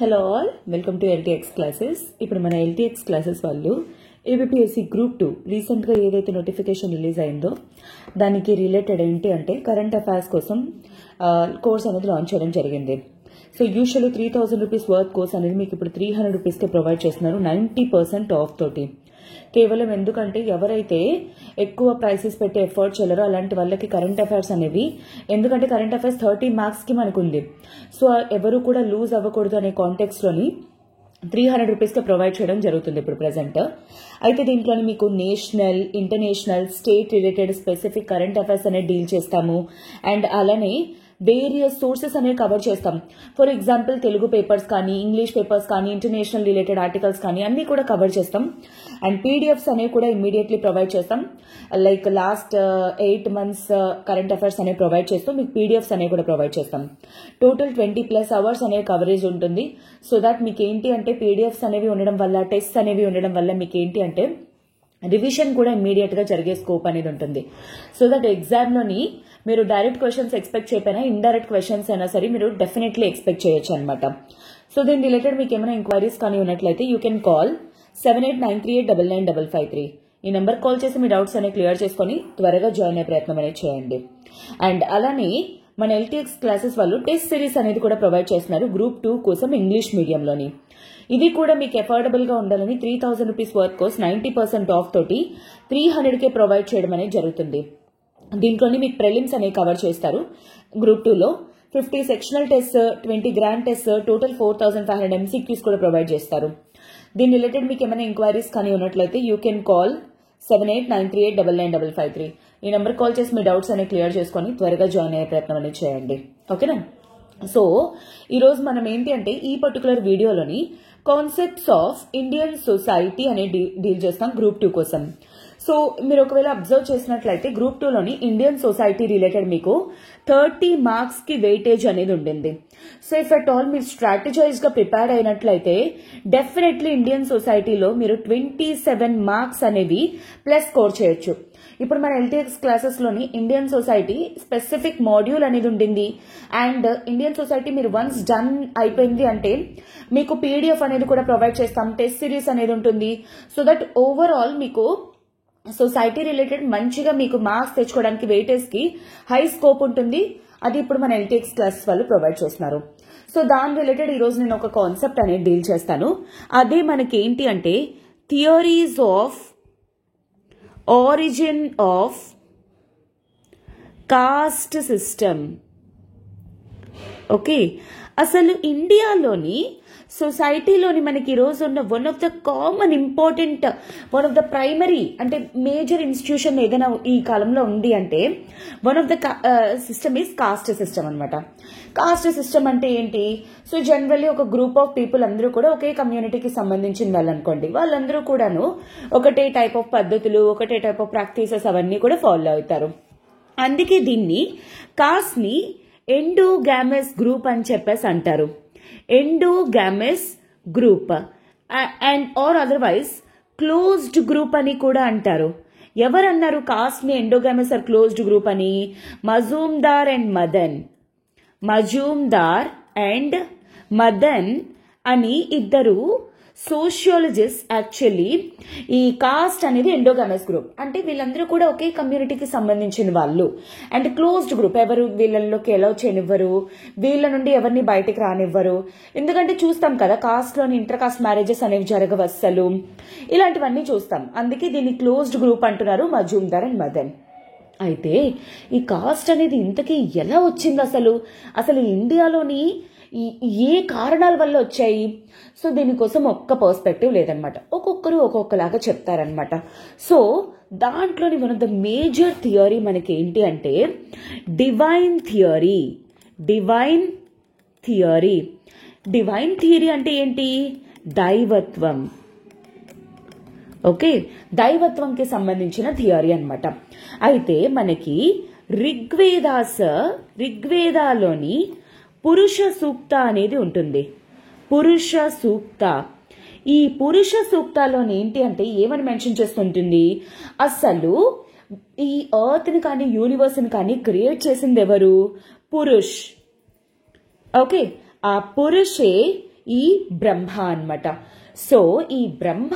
Hello all, welcome to LTX classes. ఇప్పుడు మన LTX classes వాళ్ళు ఏబిపిఎస్సి గ్రూప్ 2 రీసెంట్గా ఏదైతే నోటిఫికేషన్ రిలీజ్ అయిందో దానికి రిలేటెడ్ ఏంటి అంటే కరెంట్ అఫైర్స్ కోసం కోర్స్ అనేది లాంచ్ చేయడం జరిగింది. So usually 3000 rupees worth course అనేది మీకు ఇప్పుడు 300 రూపీస్కే ప్రొవైడ్ చేస్తున్నారు 90% ఆఫ్ తోటి. కేవలం ఎందుకంటే ఎవరైతే ఎక్కువ ప్రైసెస్ పెట్టి ఎఫర్ట్ చేయలేరో అలాంటి వాళ్ళకి కరెంట్ అఫైర్స్ అనేవి, ఎందుకంటే కరెంట్ అఫైర్స్ 30 మార్క్స్కి మనకు ఉంది. సో ఎవరు కూడా లూజ్ అవ్వకూడదు అనే కాంటెక్స్లోని 300 రూపీస్కి ప్రొవైడ్ చేయడం జరుగుతుంది ఇప్పుడు ప్రెసెంట్. అయితే దీంట్లోని మీకు national, international, state related specific current affairs అనేది డీల్ చేస్తాము. అండ్ అలానే వేరియస్ సోర్సెస్ అనేవి కవర్ చేస్తాం. ఫర్ ఎగ్జాంపుల్ తెలుగు పేపర్స్ కానీ, ఇంగ్లీష్ పేపర్స్ కానీ, ఇంటర్నేషనల్ రిలేటెడ్ ఆర్టికల్స్ కానీ అన్ని కూడా కవర్ చేస్తాం. అండ్ పీడిఎఫ్స్ అనేవి కూడా ఇమీడియట్లీ ప్రొవైడ్ చేస్తాం. Like last 8 months current affairs అనేవి ప్రొవైడ్ చేస్తూ మీకు పీడిఎఫ్స్ అనేవి కూడా ప్రొవైడ్ చేస్తాం. టోటల్ 20+ hours అనేవి కవరేజ్ ఉంటుంది. సో దాట్ మీకు ఏంటి అంటే పీడిఎఫ్స్ అనేవి ఉండడం వల్ల, టెస్ట్స్ అనేవి ఉండడం వల్ల మీకు ఏంటి అంటే రివిజన్ కూడా ఇమ్మీడియట్ గా జరిగే స్కోప్ అనేది ఉంటుంది. సో దట్ ఎగ్జామ్ లోని మీరు డైరెక్ట్ క్వశ్చన్స్ ఎక్స్పెక్ట్ చేయకపోయినా ఇండైరెక్ట్ క్వశ్చన్స్ అయినా సరే మీరు డెఫినెట్లీ ఎక్స్పెక్ట్ చేయొచ్చు అనమాట. సో దీని రిలేటెడ్ మీకు ఏమైనా ఎంక్వైరీస్ కానీ ఉన్నట్లయితే యూ కెన్ కాల్ 7893899553. ఈ నెంబర్ కాల్ చేసి మీ డౌట్స్ అనేవి క్లియర్ చేసుకుని త్వరగా జాయిన్ అయ్యే ప్రయత్నం అనేది చేయండి. అండ్ అలానే మన ఎల్టీఎక్స్ క్లాసెస్ వాళ్ళు టెస్ట్ సిరీస్ అనేది కూడా ప్రొవైడ్ చేస్తున్నారు గ్రూప్ 2 కోసం ఇంగ్లీష్ మీడియంలోని. ఇది కూడా మీకు అఫోర్డబుల్ గా ఉండాలని 3000 రూపీస్ వర్త్ కోర్స్ 90% ఆఫ్ తోటి 300కే ప్రొవైడ్ చేయడం అనేది జరుగుతుంది. దీంట్లోని మీకు ప్రిలిమ్స్ అనేవి కవర్ చేస్తారు. గ్రూప్ 2లో 50 sectional test, 20 grand test, total 4500 MCQs కూడా ప్రొవైడ్ చేస్తారు. దీని రిలేటెడ్ మీకు ఏమైనా ఎంక్వైరీస్ కానీ ఉన్నట్లయితే యూ కెన్ కాల్ 7893899553. ఈ నెంబర్ కాల్ చేసి మీ డౌట్స్ అనేవి క్లియర్ చేసుకొని త్వరగా జాయిన్ అయ్యే ప్రయత్నం అనేది చేయండి. ఓకేనా? సో ఈరోజు మనం ఏంటి అంటే ఈ పర్టికులర్ వీడియోలోని కాన్సెప్ట్స్ ఆఫ్ ఇండియన్ సొసైటీ అనే డీల్ చేస్తాం గ్రూప్ 2 కోసం. సో మీరు ఒకవేళ అబ్జర్వ్ చేసినట్లయితే గ్రూప్ 2లోని ఇండియన్ సొసైటీ రిలేటెడ్ మీకు 30 మార్క్స్ కి వెయిటేజ్ అనేది ఉండింది. సో ఇఫ్ అట్ ఆల్ మీరు స్ట్రాటజైజ్ గా ప్రిపేర్ అయినట్లయితే డెఫినెట్లీ ఇండియన్ సొసైటీలో మీరు 27 మార్క్స్ అనేవి ప్లస్ స్కోర్ చేయొచ్చు. ఇప్పుడు మన ఎల్టీఎక్స్ క్లాసెస్ లోని ఇండియన్ సొసైటీ స్పెసిఫిక్ మాడ్యూల్ అనేది ఉండింది. అండ్ ఇండియన్ సొసైటీ మీరు వన్స్ డన్ అయిపోయింది అంటే మీకు పీడిఎఫ్ అనేది కూడా ప్రొవైడ్ చేస్తాం, టెస్ట్ సిరీస్ అనేది ఉంటుంది. సో దట్ ఓవరాల్ మీకు సొసైటీ రిలేటెడ్ మంచిగా మీకు మార్క్స్ తెచ్చుకోవడానికి వెయిటేజ్ కి హై స్కోప్ ఉంటుంది. అది ఇప్పుడు మన ఎల్టీఎక్స్ క్లాసెస్ వాళ్ళు ప్రొవైడ్ చేస్తున్నారు. సో దాని రిలేటెడ్ ఈ రోజు నేను ఒక కాన్సెప్ట్ అనేది డీల్ చేస్తాను. అదే మనకి ఏంటి అంటే theories of origin of cost system. Okay, అసలు ఇండియాలోని సొసైటీలోని మనకి ఈరోజు ఉన్న one of the common important, one of the primary అంటే మేజర్ ఇన్స్టిట్యూషన్ ఏదైనా ఈ కాలంలో ఉంది అంటే one of the system is cost system అనమాట. కాస్ట్ సిస్టమ్ అంటే ఏంటి? సో జనరల్లీ ఒక గ్రూప్ ఆఫ్ పీపుల్ అందరూ కూడా ఒకే కమ్యూనిటీకి సంబంధించిన వాళ్ళు అనుకోండి, వాళ్ళందరూ కూడాను ఒకటే టైప్ ఆఫ్ పద్ధతులు, ఒకటే టైప్ ఆఫ్ ప్రాక్టీసెస్ అవన్నీ కూడా ఫాలో అవుతారు. అందుకే దీన్ని కాస్ట్ ని ఎండోగామస్ గ్రూప్ అని చెప్పేసి అంటారు. Endogamous group and or otherwise closed group అని కూడా అంటారు. ఎవరన్నారు కాస్ట్ ని ఎండోగామస్ ఆర్ క్లోజ్డ్ గ్రూప్ అని? మజుందార్ అండ్ మదన్. మజుందార్ అండ్ మదన్ అని ఇద్దరు సోషియాలజిస్ట్ యాక్చువల్లీ ఈ కాస్ట్ అనేది ఎండోగామస్ గ్రూప్ అంటే వీళ్ళందరూ కూడా ఒకే కమ్యూనిటీకి సంబంధించిన వాళ్ళు. అండ్ క్లోజ్డ్ గ్రూప్ ఎవరు వీళ్ళలోకి ఎలా చేయనివ్వరు, వీళ్ళ నుండి ఎవరిని బయటికి రానివ్వరు. ఎందుకంటే చూస్తాం కదా కాస్ట్ లోని ఇంటర్ కాస్ట్ మ్యారేజెస్ అనేవి జరగవు అస్సలు, ఇలాంటివన్నీ చూస్తాం. అందుకే దీన్ని క్లోజ్డ్ గ్రూప్ అంటున్నారు, మజుందార్ అండ్ మదన్. అయితే ఈ కాస్ట్ అనేది ఇంతకీ ఎలా వచ్చింది అసలు ఇండియాలోని ఏ కారణాల వల్ల వచ్చాయి? సో దీనికోసం ఒక్క పర్స్పెక్టివ్ లేదనమాట, ఒక్కొక్కరు ఒక్కొక్కలాగా చెప్తారనమాట. సో దాంట్లోని one of the major theory మనకి ఏంటి అంటే divine theory. Divine theory. Divine theory అంటే ఏంటి? దైవత్వం. ఓకే, దైవత్వంకి సంబంధించిన థియరీ అనమాట. అయితే మనకి ఋగ్వేదాలోని పురుష సూక్త అనేది ఉంటుంది. పురుష సూక్త. ఈ పురుష సూక్తాలోని ఏంటి అంటే ఏమని మెన్షన్ చేస్తుంటుంది? అసలు ఈ ఎర్త్ ని కానీ యూనివర్స్ ని కానీ క్రియేట్ చేసింది ఎవరు? పురుష్. ఓకే, ఆ పురుషే ఈ బ్రహ్మ అన్నమాట. సో ఈ బ్రహ్మ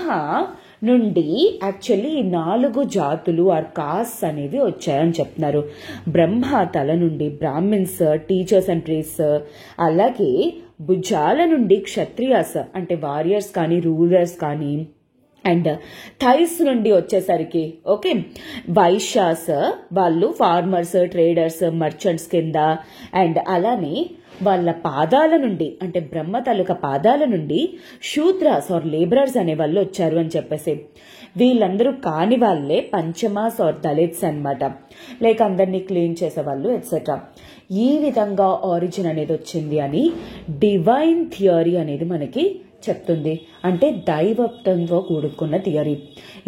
నుండి యాక్చువల్లీ ఈ 4 జాతులు ఆర్ కాస్ట్ అనేవి వచ్చాయని చెప్తున్నారు. బ్రహ్మ తల నుండి బ్రాహ్మిన్స్, టీచర్స్ అండ్ ప్రీస్ట్స్, అలాగే భుజాల నుండి క్షత్రియాస్ అంటే వారియర్స్ కానీ రూలర్స్ కానీ, అండ్ థైస్ నుండి వచ్చేసరికి ఓకే వైశ్యాస్ వాళ్ళు ఫార్మర్స్, ట్రేడర్స్, మర్చెంట్స్ కింద, అండ్ అలానే వాళ్ళ పాదాల నుండి అంటే బ్రహ్మ తాలూకా పాదాల నుండి శూద్రాస్ ఆర్ లేబరర్స్ అనే వాళ్ళు వచ్చారు అని చెప్పేసి. వీళ్ళందరూ కాని వాళ్ళే పంచమాస్ ఆర్ దళిత్స్ అన్నమాట, లైక్ అందరినీ క్లీన్ చేసేవాళ్ళు ఎట్సెట్రా. ఈ విధంగా ఆరిజిన్ అనేది వచ్చింది అని డివైన్ థియరీ అనేది మనకి చెప్తుంది. అంటే దైవత్వంతో కూడుకున్న థియరీ.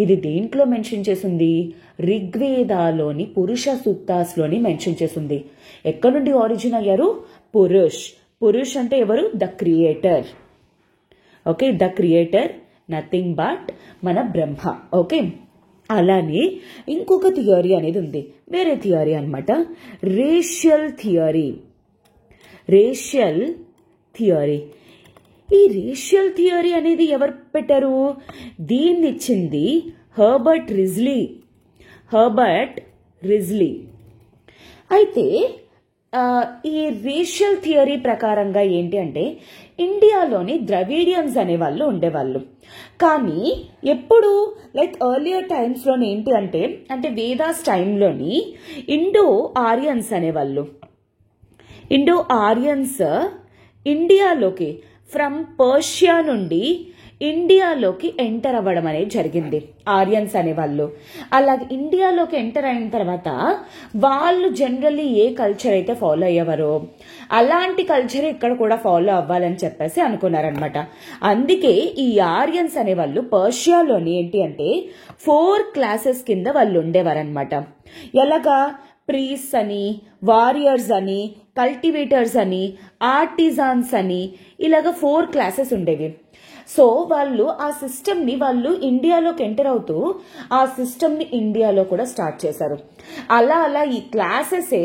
ఇది దేంట్లో మెన్షన్ చేసింది? ఋగ్వేదాలోని పురుష సూక్తాస్లోని మెన్షన్ చేసింది. ఎక్కడి నుండి ఆరిజిన్ అయ్యారు? పురుష్. పురుష్ అంటే ఎవరు? The creator. Okay, the creator nothing but మన బ్రహ్మ. ఓకే, అలానే ఇంకొక థియరీ అనేది ఉంది, వేరే థియరీ అన్నమాట, రేషియల్ థియరీ. Racial theory. ఈ రేషియల్ థియరీ అనేది ఎవరు పెట్టారు? దీన్ని ఇచ్చింది హెర్బర్ట్ రిజ్లీ. అయితే ఈ రేషియల్ థియరీ ప్రకారంగా ఏంటి అంటే ఇండియాలోని ద్రవిడియన్స్ అనే వాళ్ళు ఉండేవాళ్ళు. కానీ ఎప్పుడు లైక్ ఎర్లియర్ టైమ్స్లోని ఏంటి అంటే వేదాస్ టైంలోని ఇండో ఆరియన్స్ అనేవాళ్ళు. ఇండో ఆరియన్స్ ఇండియాలోకి ఫ్రమ్ పర్షియా నుండి ఇండియాలోకి ఎంటర్ అవ్వడం అనేది జరిగింది, ఆరియన్స్ అనేవాళ్ళు. అలాగే ఇండియాలోకి ఎంటర్ అయిన తర్వాత వాళ్ళు జనరల్లీ ఏ కల్చర్ అయితే ఫాలో అయ్యేవారో అలాంటి కల్చర్ ఇక్కడ కూడా ఫాలో అవ్వాలని చెప్పేసి అనుకున్నారనమాట. అందుకే ఈ ఆరియన్స్ అనేవాళ్ళు పర్షియాలోని ఏంటి అంటే 4 క్లాసెస్ కింద వాళ్ళు ఉండేవారనమాట. ఎలాగా? ప్రీస్ అని, వారియర్స్ అని, కల్టివేటర్స్ అని, ఆర్టిజాన్స్ అని, ఇలాగ 4 క్లాసెస్ ఉండేవి. సో వాళ్ళు ఆ సిస్టమ్ని వాళ్ళు ఇండియాలోకి ఎంటర్ అవుతూ ఆ సిస్టమ్ని ఇండియాలో కూడా స్టార్ట్ చేశారు. అలా అలా ఈ క్లాసెసే,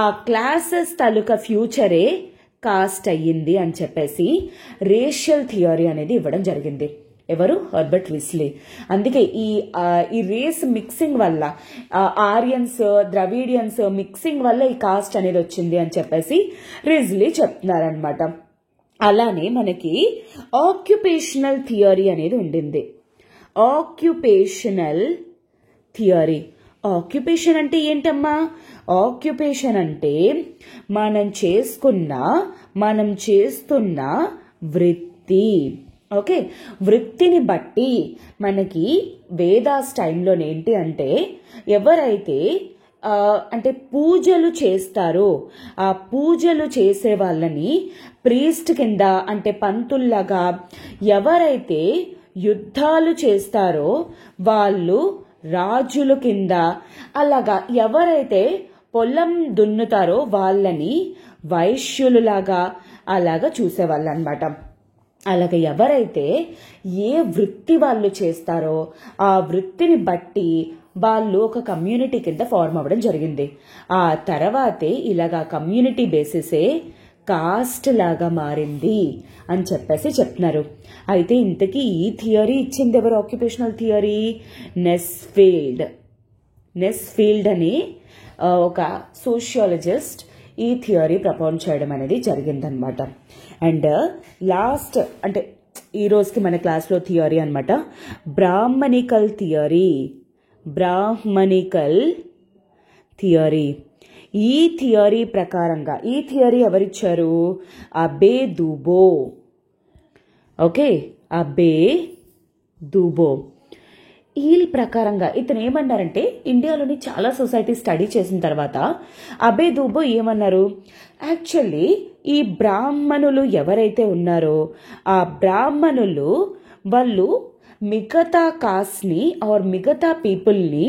ఆ క్లాసెస్ తాలూకా ఫ్యూచరే కాస్ట్ అయ్యింది అని చెప్పేసి రేషియల్ థియరీ అనేది ఇవ్వడం జరిగింది. ఎవరు? హెర్బర్ట్ రిజ్లీ. అందుకే ఈ రేస్ మిక్సింగ్ వల్ల, ఆరియన్స్ ద్రవిడియన్స్ మిక్సింగ్ వల్ల ఈ కాస్ట్ అనేది వచ్చింది అని చెప్పేసి రిజ్లీ చెప్తున్నారనమాట. అలానే మనకి ఆక్యుపేషనల్ థియరీ అనేది ఉండింది. Occupational theory. ఆక్యుపేషన్ అంటే ఏంటమ్మా? ఆక్యుపేషన్ అంటే మనం చేస్తున్న వృత్తి. ఓకే, వృత్తిని బట్టి మనకి వేదాస్ టైంలోనే ఏంటి అంటే ఎవరైతే అంటే పూజలు చేస్తారో ఆ పూజలు చేసే వాళ్ళని ప్రీస్ట్ కింద అంటే పంతుల్లాగా, ఎవరైతే యుద్ధాలు చేస్తారో వాళ్ళు రాజుల కింద, అలాగా ఎవరైతే పొలం దున్నుతారో వాళ్ళని వైశ్యులులాగా అలాగా చూసేవాళ్ళు అనమాట. అలాగే ఎవరైతే ఏ వృత్తి వాళ్ళు చేస్తారో ఆ వృత్తిని బట్టి వాళ్ళు ఒక కమ్యూనిటీ కింద ఫార్మ్ అవ్వడం జరిగింది. ఆ తర్వాతే ఇలాగా కమ్యూనిటీ బేసిసే కాస్ట్ లాగా మారింది అని చెప్పేసి చెప్తున్నారు. అయితే ఇంతకీ ఈ థియరీ ఇచ్చింది ఎవరు? ఆక్యుపేషనల్ థియరీ నెస్ఫీల్డ్ అని ఒక సోషియాలజిస్ట్ ఈ థియరీ ప్రపోజ్ చేయడం అనేది జరిగిందనమాట. అండ్ లాస్ట్ అంటే ఈ రోజుకి మన క్లాస్లో థియరీ అనమాట, బ్రాహ్మణికల్ థియరీ. ఈ థియరీ ప్రకారంగా, ఈ థియరీ ఎవరిచ్చారు? అబే దూబో. ఓకే, అబే దూబో. ఈ ప్రకారంగా ఇతను ఏమన్నారంటే ఇండియాలోని చాలా సొసైటీ స్టడీ చేసిన తర్వాత అబే దూబో ఏమన్నారు? యాక్చువల్లీ ఈ బ్రాహ్మణులు ఎవరైతే ఉన్నారో ఆ బ్రాహ్మణులు వాళ్ళు మిగతా కాస్ట్ని ఆర్ మిగతా పీపుల్ని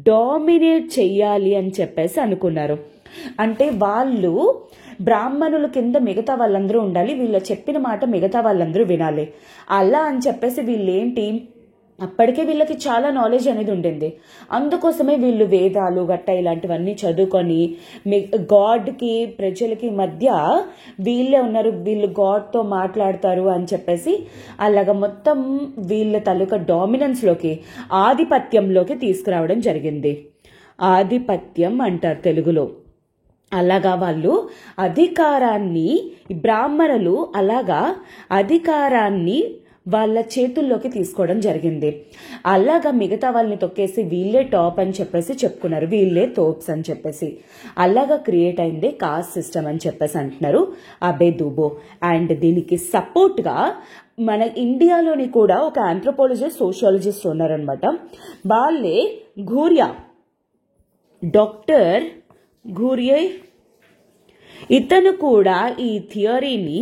డామినేట్ చెయ్యాలి అని చెప్పేసి అనుకున్నారు. అంటే వాళ్ళు బ్రాహ్మణుల కింద మిగతా వాళ్ళందరూ ఉండాలి, వీళ్ళు చెప్పిన మాట మిగతా వాళ్ళందరూ వినాలి. అలా అని చెప్పేసి వీళ్ళేంటి అప్పటికే వీళ్ళకి చాలా నాలెడ్జ్ అనేది ఉండింది. అందుకోసమే వీళ్ళు వేదాలు గట్ట ఇలాంటివన్నీ చదువుకొని గాడ్కి ప్రజలకి మధ్య వీళ్ళే ఉన్నారు, వీళ్ళు గాడ్తో మాట్లాడతారు అని చెప్పేసి అలాగ మొత్తం వీళ్ళ తాలూకా డామినెన్స్లోకి, ఆధిపత్యంలోకి తీసుకురావడం జరిగింది. ఆధిపత్యం అంటారు తెలుగులో. అలాగా వాళ్ళు అధికారాన్ని, బ్రాహ్మణులు అలాగా అధికారాన్ని వాళ్ళ చేతుల్లోకి తీసుకోవడం జరిగింది. అలాగా మిగతా వాళ్ళని తొక్కేసి వీళ్ళే టాప్ అని చెప్పేసి చెప్పుకున్నారు, వీళ్ళే తోప్స్ అని చెప్పేసి. అలాగా క్రియేట్ అయిందే కాస్ట్ సిస్టమ్ అని చెప్పేసి అంటున్నారు అబే దుబో. అండ్ దీనికి సపోర్ట్గా మన ఇండియాలోని కూడా ఒక ఆంథ్రోపాలజిస్ట్, సోషియాలజిస్ట్ ఉన్నారనమాట. వాళ్ళే ఘూరియా, డాక్టర్ ఘూరియే. ఇతను కూడా ఈ థియరీని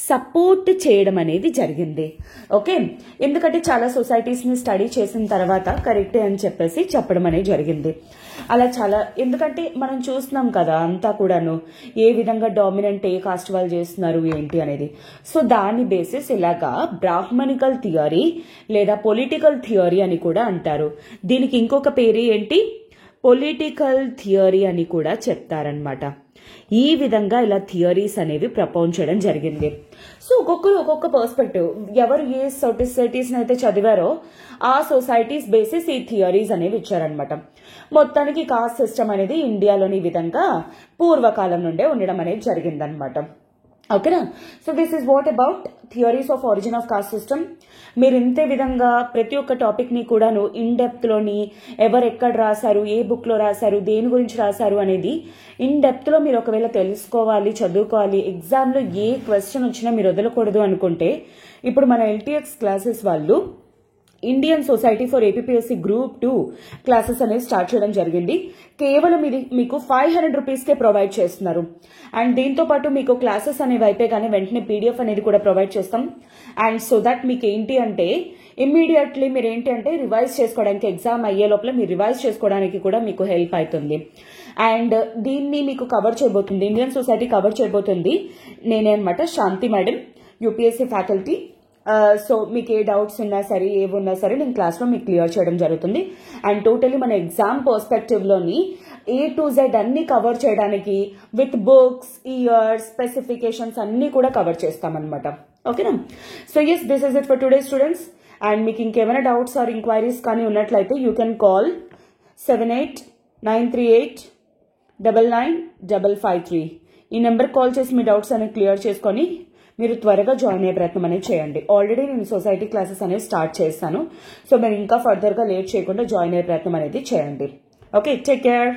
సపోర్ట్ చేయడం అనేది జరిగింది. ఓకే, ఎందుకంటే చాలా సొసైటీస్ని స్టడీ చేసిన తర్వాత కరెక్టే అని చెప్పేసి చెప్పడం అనేది జరిగింది. అలా చాలా, ఎందుకంటే మనం చూస్తున్నాం కదా అంతా కూడాను ఏ విధంగా డామినెంట్ ఏ కాస్ట్ వాళ్ళు చేస్తున్నారు ఏంటి అనేది. సో దాని బేసిస్ ఇలాగా బ్రాహ్మణికల్ థియరీ లేదా పొలిటికల్ థియరీ అని కూడా అంటారు. దీనికి ఇంకొక పేరు ఏంటి, పొలిటికల్ థియరీ అని కూడా చెప్తారనమాట. ఈ విధంగా ఇలా థియరీస్ అనేవి ప్రపోజ్ చేయడం జరిగింది. సో ఒక్కొక్కరు ఒక్కొక్క పర్స్పెక్టివ్, ఎవరు ఏ సొసైటీస్ని అయితే చదివారో ఆ సొసైటీస్ బేసిస్ ఈ థియరీస్ అనేవి ఇచ్చారనమాట. మొత్తానికి కాస్ట్ సిస్టమ్ అనేది ఇండియాలోని విధంగా పూర్వకాలం నుండే ఉండడం అనేది జరిగిందనమాట. ఓకేనా. So this is what about theories of origin of cost system. మీరు ఇంతే విధంగా ప్రతి ఒక్క టాపిక్ని కూడాను ఇన్ డెప్త్లోని ఎవరు ఎక్కడ రాశారు, ఏ బుక్లో రాశారు, దేని గురించి రాశారు అనేది ఇన్ డెప్త్లో మీరు ఒకవేళ తెలుసుకోవాలి, చదువుకోవాలి, ఎగ్జామ్లో ఏ క్వశ్చన్ వచ్చినా మీరు వదలకూడదు అనుకుంటే ఇప్పుడు మన ఎల్టీఎక్స్ క్లాసెస్ వాళ్ళు Indian society for APPSC group 2 classes అనేది స్టార్ట్ చేయడం జరిగింది. కేవలం ఇది మీకు 500 రూపీస్కే ప్రొవైడ్ చేస్తున్నారు. అండ్ దీంతో పాటు మీకు క్లాసెస్ అనేవి అయిపోయి వెంటనే పీడిఎఫ్ అనేది కూడా ప్రొవైడ్ చేస్తాం. అండ్ సో దట్ మీకు ఏంటి అంటే ఇమ్మీడియట్లీ మీరు ఏంటి అంటే రివైజ్ చేసుకోవడానికి, ఎగ్జామ్ అయ్యే లోపల మీరు రివైజ్ చేసుకోవడానికి కూడా మీకు హెల్ప్ అవుతుంది. అండ్ దీన్ని మీకు కవర్ చేయబోతుంది, ఇండియన్ సొసైటీ కవర్ చేయబోతుంది నేనే అనమాట, శాంతి మేడం, యూపీఎస్సీ ఫ్యాకల్టీ. సో మీకు ఏ డౌట్స్ ఉన్నా సరే, ఏమున్నా సరే నేను క్లాస్లో మీకు క్లియర్ చేయడం జరుగుతుంది. అండ్ టోటలీ మన ఎగ్జామ్ పర్స్పెక్టివ్లోని A to Z అన్ని కవర్ చేయడానికి విత్ బుక్స్, ఇయర్స్, స్పెసిఫికేషన్స్ అన్ని కూడా కవర్ చేస్తామన్నమాట. ఓకేనా. So yes, this is it for today students. And మీకు ఇంకేమైనా డౌట్స్ ఆర్ ఇంక్వైరీస్ కానీ ఉన్నట్లయితే యూ కెన్ కాల్ 7893899553. ఈ నెంబర్ కాల్ చేసి మీ డౌట్స్ అనేవి క్లియర్ చేసుకొని మీరు త్వరగా జాయిన్ అయ్యే ప్రయత్నం అనేది చేయండి. ఆల్రెడీ నేను సొసైటీ క్లాసెస్ అనేవి స్టార్ట్ చేస్తాను. సో మీరు ఇంకా ఫర్దర్గా లేట్ చేయకుండా జాయిన్ అయ్యే ప్రయత్నం అనేది చేయండి. Okay, take care.